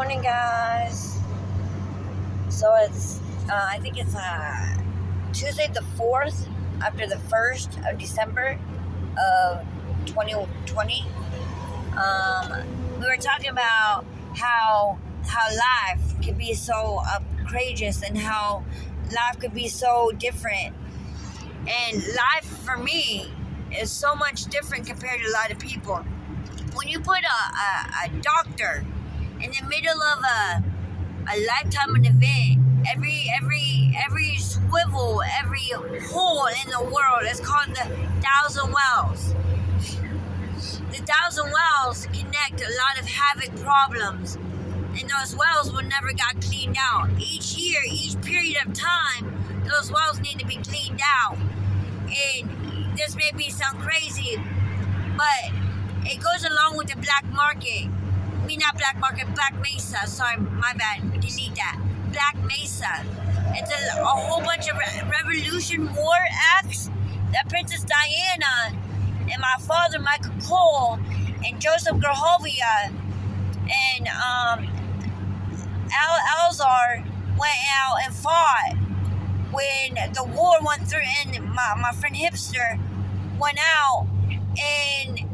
morning, guys. So it's, I think it's Tuesday the 4th, after the 1st of December of 2020. We were talking about how life could be so outrageous and how life could be so different. And life for me is so much different compared to a lot of people. When you put a doctor in the middle of a lifetime of event, every swivel, every hole in the world is called the 1,000 wells. The 1,000 wells connect a lot of havoc problems, and those wells will never get cleaned out. Each year, each period of time, those wells need to be cleaned out. And this may be sound crazy, but it goes along with the black market. I mean, not black market, Black Mesa. Sorry, my bad. Delete that. Black Mesa. It's a whole bunch of Revolution War acts that Princess Diana and my father, Michael Cole, and Joseph Grahovia and Alzar went out and fought when the war went through, and my friend Hipster went out and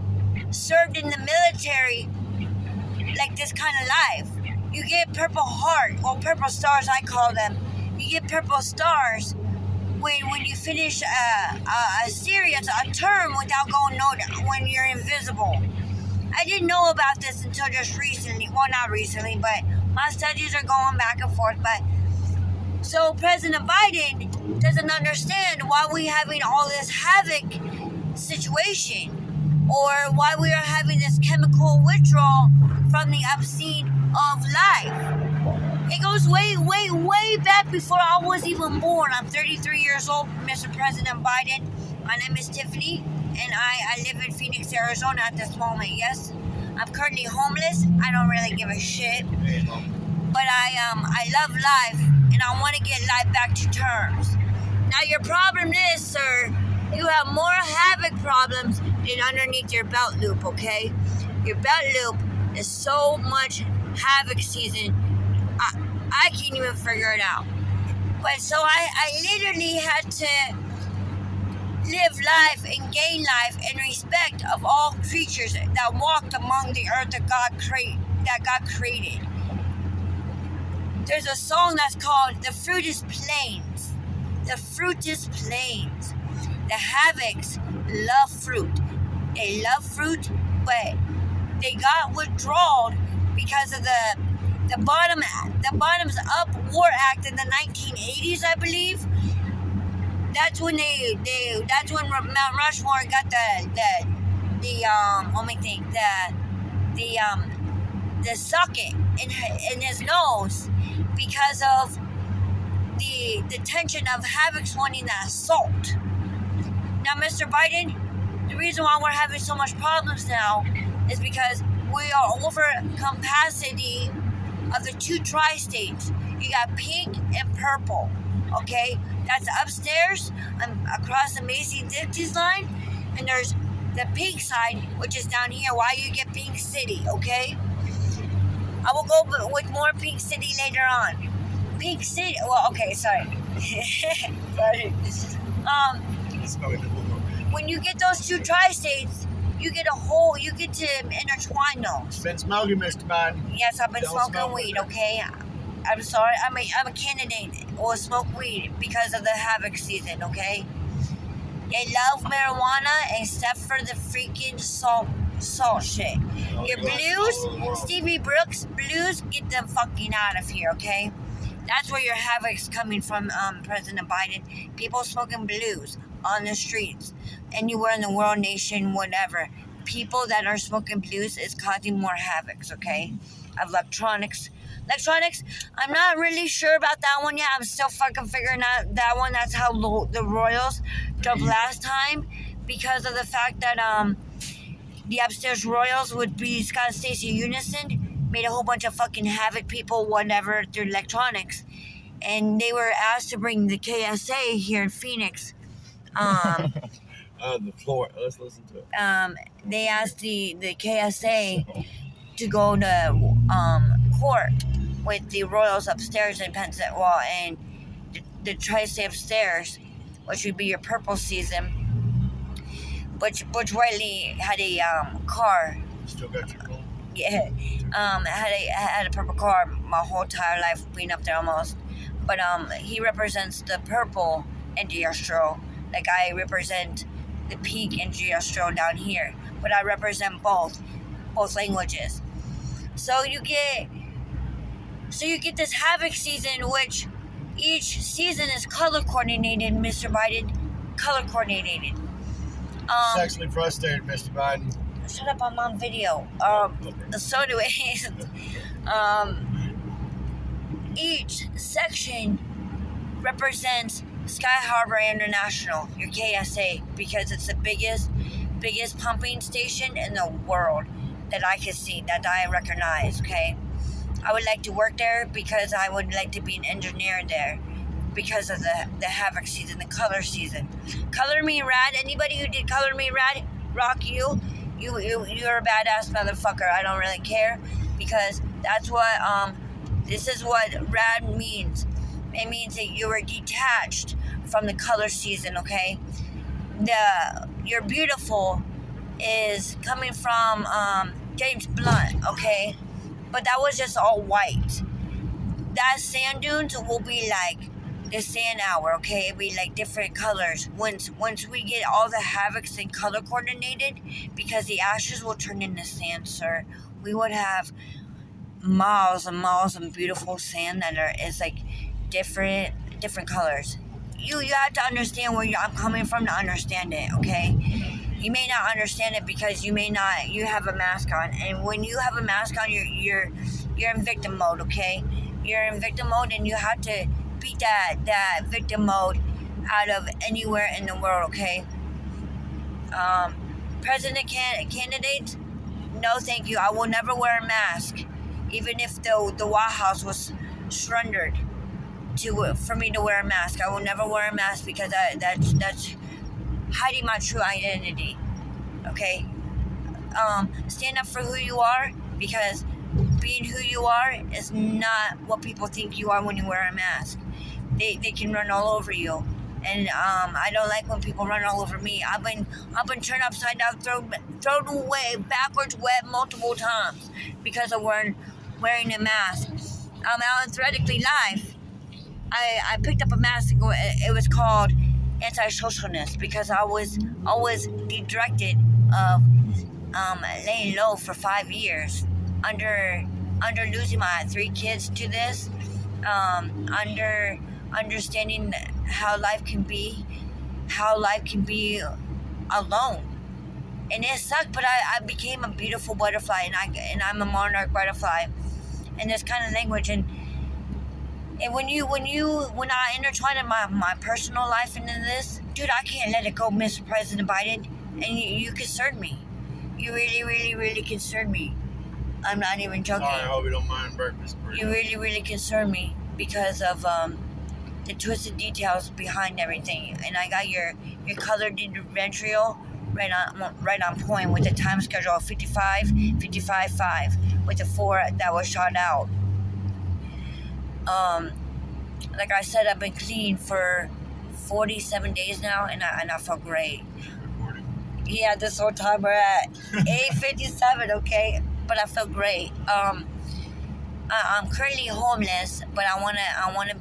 served in the military, like this kind of life. You get Purple Heart, or Purple Stars I call them. You get Purple Stars when you finish a series, a term without going noticed, when you're invisible. I didn't know about this until just recently. Well, not recently, but my studies are going back and forth. But so President Biden doesn't understand why we're having all this havoc situation, or why we are having this chemical withdrawal from the obscene of life. It goes way, way, way back before I was even born. I'm 33 years old, Mr. President Biden. My name is Tiffany, and I live in Phoenix, Arizona at this moment, yes. I'm currently homeless. I don't really give a shit. But I love life, and I want to get life back to terms. Now, your problem is, sir, you have more havoc problems than underneath your belt loop, okay? Your belt loop is so much havoc season, I can't even figure it out. But so I literally had to live life and gain life in respect of all creatures that walked among the earth that God created. There's a song that's called "The Fruit is Plains." The fruit is plains. The havocs love fruit. They love fruit, but they got withdrawn because of the Bottoms Up War Act in the 1980s, I believe. That's when that's when Mount Rushmore got the socket in his nose because of the tension of havocs wanting the assault. Now, Mr. Biden, the reason why we're having so much problems now is because we are over capacity of the two tri-states. You got pink and purple, okay? That's upstairs across the Macy-Dixie line, and there's the pink side, which is down here. Why you get Pink City, okay? I will go with more Pink City later on. Pink City, well, okay, sorry. Sorry. When you get those two tri-states, you get to intertwine those. Been smoking, Mr. Biden. Yes, I've been smoking weed, okay? I'm sorry, I'm a candidate who will smoke weed because of the havoc season, okay? They love marijuana except for the freaking salt shit. Your blues, Stevie Brooks blues, get them fucking out of here, okay? That's where your havoc's coming from, President Biden. People smoking blues on the streets, anywhere in the world, nation, whatever. People that are smoking blues is causing more havocs, okay? Of electronics, I'm not really sure about that one yet. I'm still fucking figuring out that one. That's how the Royals jumped last time, because of the fact that the upstairs Royals would be Scott and Stacey Unison, made a whole bunch of fucking havoc people, whatever, through electronics. And they were asked to bring the KSA here in Phoenix. The floor. Let's listen to it. They asked the KSA to go to court with the royals upstairs in Pensacola and the tri-state upstairs, which would be your purple season. Butch Wiley had a car. Still got your phone? Yeah, had a purple car my whole entire life, being up there almost. But he represents the purple in Diastro. Like I represent the pink in Diastro down here, but I represent both languages. So you get this Havoc season, which each season is color coordinated, Mr. Biden. Color coordinated. Sexually frustrated, Mr. Biden. Shut up, I'm on video. So anyways, each section represents Sky Harbor International, your KSA, because it's the biggest pumping station in the world that I can see, that I recognize, okay? I would like to work there because I would like to be an engineer there because of the Havoc season, the color season. Color Me Rad, anybody who did Color Me Rad, rock you. You're a badass motherfucker. I don't really care because that's what, this is what rad means. It means that you were detached from the color season, okay? You're beautiful is coming from James Blunt, okay? But that was just all white. That sand dunes will be like the sand hour, okay? It'll be like different colors. Once we get all the Havocs and color coordinated, because the ashes will turn into sand, sir. We would have miles and miles of beautiful sand that is like different colors. You have to understand where I'm coming from to understand it, okay? You may not understand it because you have a mask on, and when you have a mask on, you're in victim mode, okay? You're in victim mode, and you have to beat that victim mode out of anywhere in the world, okay? President candidates, no thank you. I will never wear a mask, even if the White House was surrendered for me to wear a mask. I will never wear a mask because that's hiding my true identity, okay? Stand up for who you are, because being who you are is not what people think you are when you wear a mask. They can run all over you, and I don't like when people run all over me. I've been turned upside down, thrown away, backwards, wet multiple times because of wearing a mask. Out in Theoretically Live, I picked up a mask. It was called anti-socialness because I was always directed of laying low for 5 years under losing my 3 kids to this, understanding how life can be alone, and it sucked. But I became a beautiful butterfly, and I'm a monarch butterfly, and this kind of language. And when I intertwine my personal life into this, dude, I can't let it go, Mr. President Biden. And you concern me. You really, really, really concern me. I'm not even joking. Sorry, I hope you don't mind breakfast. You really, really concern me because of the twisted details behind everything. And I got your colored ventricle right on point with the time schedule of 55.5 with the 4 that was shot out. Like I said, I've been clean for 47 days now, and I feel great. Yeah, this whole time we're at 8:57, okay? But I feel great. I'm currently homeless, but I wanna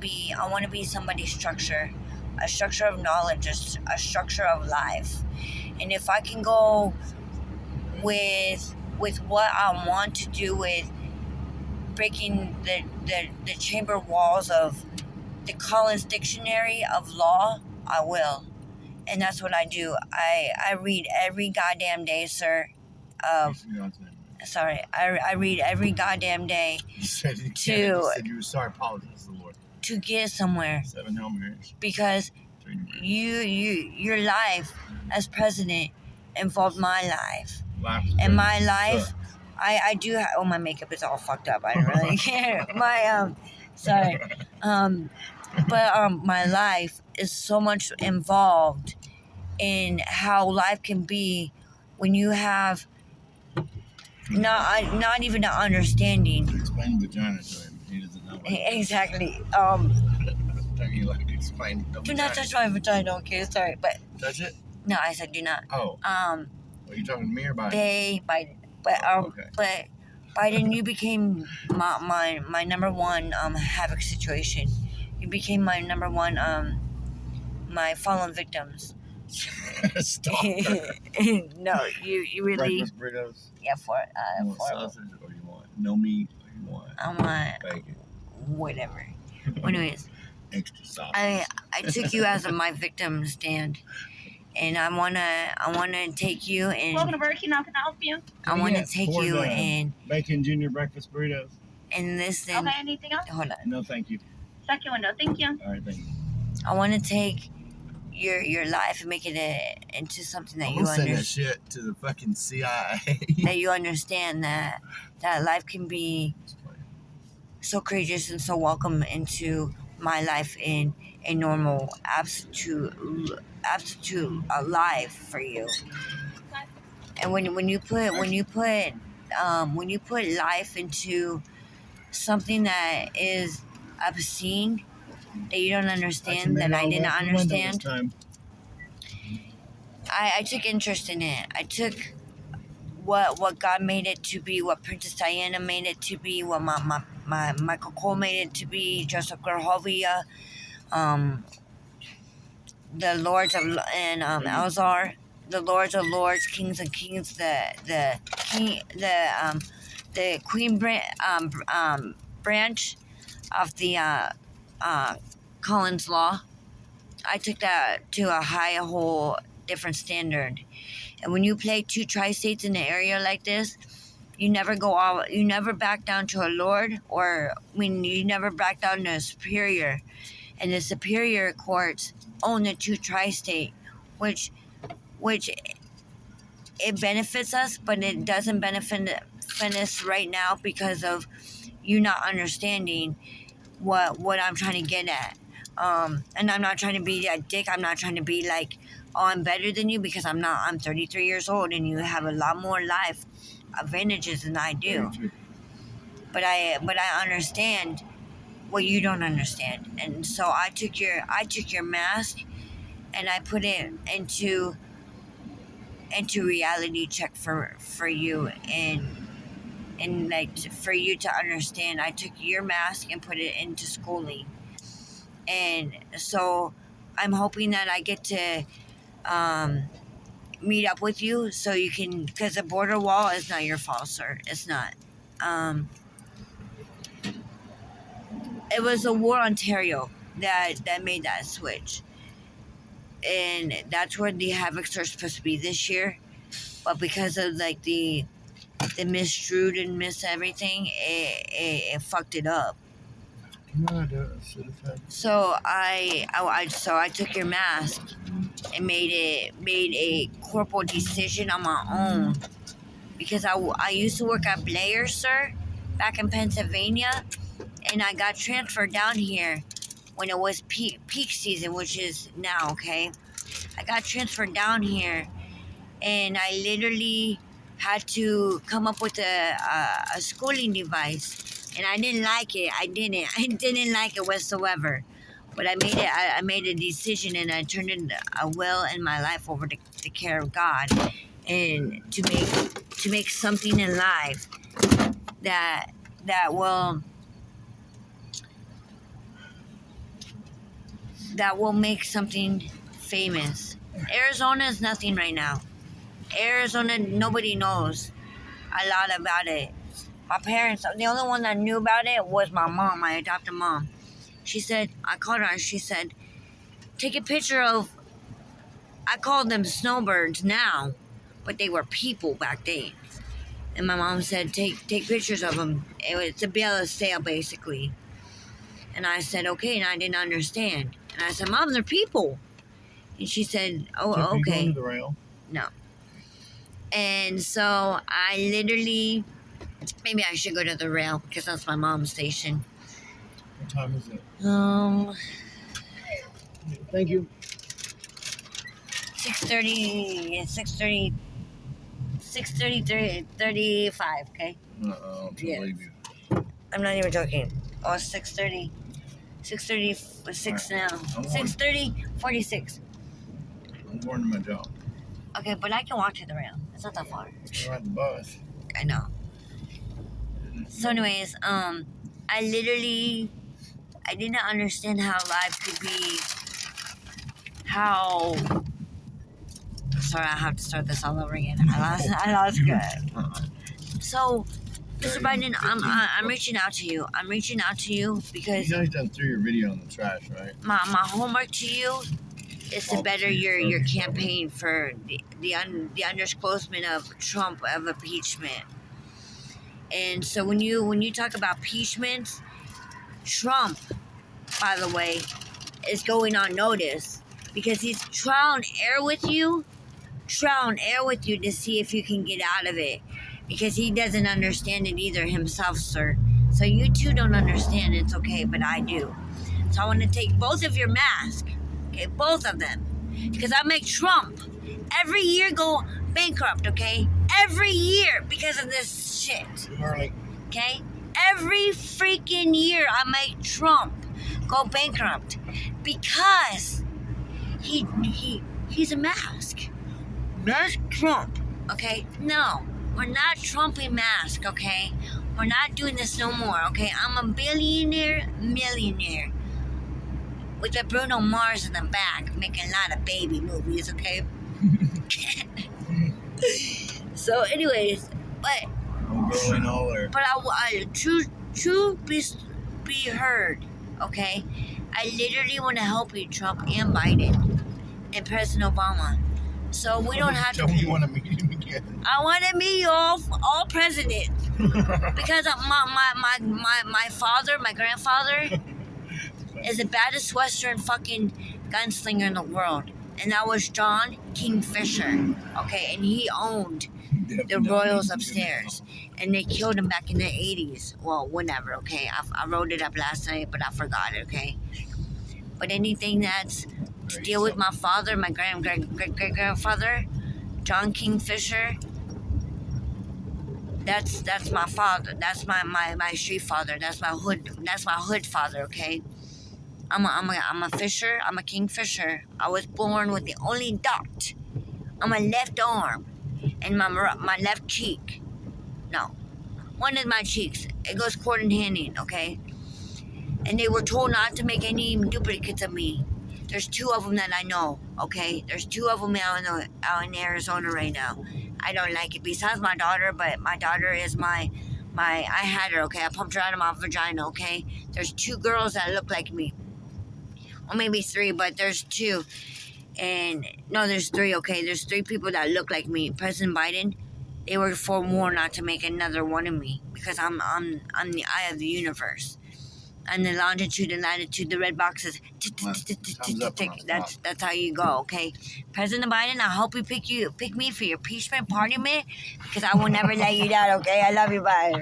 be somebody's structure, a structure of knowledge, a structure of life. And if I can go with what I want to do with breaking the chamber walls of the Collins Dictionary of Law, I will. And that's what I do. I read every goddamn day, sir. I read every goddamn day You said you were sorry. Apologize to the Lord. to get somewhere. 7 Hail Marys. Because your life as president involved my life. And my life, I do have, oh, my makeup is all fucked up. I don't really care. But my life is so much involved in how life can be when you have not even an understanding. Explain vagina to him. He doesn't know. Exactly. You like explain the Do vagina. not touch my vagina. Okay, sorry, but Touch it? no, I said do not. Oh. Are you talking to me or Biden? Biden. But Okay. but Biden, you became my number one havoc situation. You became my number one my fallen victims. Stop. No, you really. Breakfast burritos. Yeah, You want sausage or you want no meat or you want I want bacon? whatever. Anyways, Extra sauce. I took you as my victim stand, and I wanna take you and. Welcome to Burger King. How can I help you? I want to take you and bacon junior breakfast burritos. and listen. Okay, anything else? Hold on. No, thank you. Second window. Thank you. All right, thank you. I want to take your life and make it into something that I'm you gonna send that understand. shit to the fucking CIA. That you understand that life can be so courageous and so welcome into my life in a normal absolute life for you. And when you put life into something that is obscene, that you don't understand, that I didn't understand, I took interest in it. I took what God made it to be, what Princess Diana made it to be, what my Michael Cole made it to be, Joseph Gerhovia, the Lords of and Alzar, the Lords of Lords, Kings of Kings, the Queen branch of the Collins Law. I took that to a whole different standard. And when you play two tri-states in an area like this, you never back down to a lord, or you never back down to a superior. And the superior courts own the two tri-state, which it benefits us, but it doesn't benefit us right now because of you not understanding what I'm trying to get at. And I'm not trying to be a dick. I'm not trying to be like, oh, I'm better than you, because I'm not. I'm 33 years old and you have a lot more life advantages than I do. But I understand what you don't understand. And so I took your mask and I put it into reality check for you, and like for you to understand. I took your mask and put it into schooling. And so I'm hoping that I get to meet up with you so you can, because the border wall is not your fault, sir. It's not. It was the war Ontario that made that switch. And that's where the havocs are supposed to be this year. But because of like the misdrew and miss everything, it fucked it up. So I took your mask and made a corporal decision on my own, because I used to work at Blair, sir, back in Pennsylvania, and I got transferred down here when it was peak season, which is now, okay? I got transferred down here, and I literally had to come up with a schooling device. And I didn't like it. I didn't like it whatsoever. But I made a decision, and I turned a will in my life over to the care of God, and to make something in life that will make something famous. Arizona is nothing right now. Arizona, nobody knows a lot about it. My parents, the only one that knew about it was my mom, my adopted mom. She said, I called her and she said, take a picture of, I called them snowbirds now, but they were people back then. And my mom said, take pictures of them. It's a bill of sale, basically. And I said, okay, and I didn't understand. And I said, Mom, they're people. And she said, oh, Tiffany, okay. Going to the rail? No. And so I literally, maybe I should go to the rail because that's my mom's station. What time is it? Thank you. 6:36. 6:30, 35. Okay. I don't Yeah. believe you. I'm not even joking. Oh, 6:30. 6:36 now. I'm 6:30, 46. I'm going to my job. Okay, but I can walk to the rail. It's not that far. I ride the bus. I know. So, anyways, I did not understand how life could be. How. Sorry, I have to start this all over again. I lost good. So, Mr. Biden, I'm reaching out to you. I'm reaching out to you because You guys done threw your video in the trash, right? my homework to you is to better your campaign for the undisclosement of Trump of impeachment. And so when you talk about impeachment, Trump, by the way, is going on notice because he's trial and error with you to see if you can get out of it, because he doesn't understand it either himself, sir. So you two don't understand, it's okay, but I do. So I want to take both of your masks, okay, both of them, because I make Trump every year go bankrupt, okay, every year because of this shit, okay, every freaking year I make Trump go bankrupt because he's a mask. Mask Trump, okay? No, we're not Trumping mask, okay? We're not doing this no more, okay? I'm a millionaire with a Bruno Mars in the back, making a lot of baby movies, okay? So, anyways, but I'm going all there. but I true be heard, okay? I literally want to help you, Trump and Biden and President Obama. So we don't have Tell to. me you want to meet him again. I want to meet all presidents because my father, my grandfather, is the baddest Western fucking gunslinger in the world, and that was John Kingfisher. Okay, and he owned the Royals upstairs, and they killed him back in the 80s. Well, whenever. Okay, I wrote it up last night, but I forgot it. Okay, but anything that's to deal with my father, my great-grandfather, John Kingfisher. That's my father. That's my street father. That's my hood father. Okay, I'm a fisher. I'm a kingfisher. I was born with the only dot on my left arm and my left cheek. No, one of my cheeks. It goes cord in handing. Okay, and they were told not to make any duplicates of me. There's 2 of them that I know, okay? There's 2 of them out in Arizona right now. I don't like it. Besides my daughter, but my daughter is I had her, okay? I pumped her out of my vagina, okay? There's 2 girls that look like me. Or maybe 3, but there's 2. And, no, there's 3, okay? There's 3 people that look like me. President Biden, they were forewarned not to make another one of me because I'm the eye of the universe. And the longitude and latitude, the red boxes. That's how you go, okay? President Biden, I hope you pick me for your impeachment parliament because I will never let you down, okay? I love you, bye.